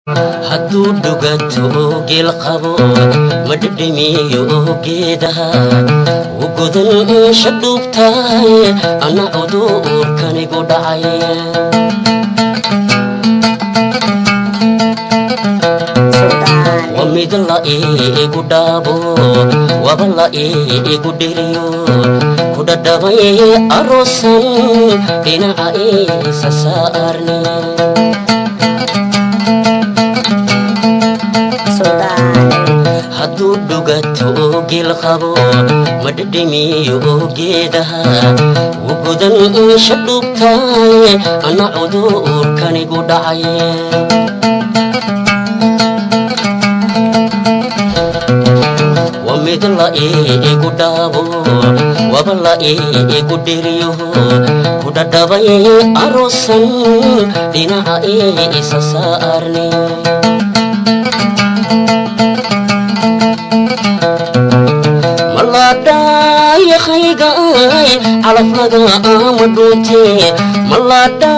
hadduu dhugato geel qabo ma dhedhemiyo geedaha u godan shadhuubtaay ana cudurkanigu dhacay wamid la igu dhaabo waba la igu dhiriyo ku dhadhabay aroosan dhinaca isa saarni hadduu dhugato geel qabo ma dhedhemiyo geedaha u godan shadhuubtaay ana cudurkanigu dhacay wamid la igu dhaabo waba la igu dhiriyo ku dhadhabay aroosan dhinaca isa saarni malada yakhayga calaf laga ama dhuunte malada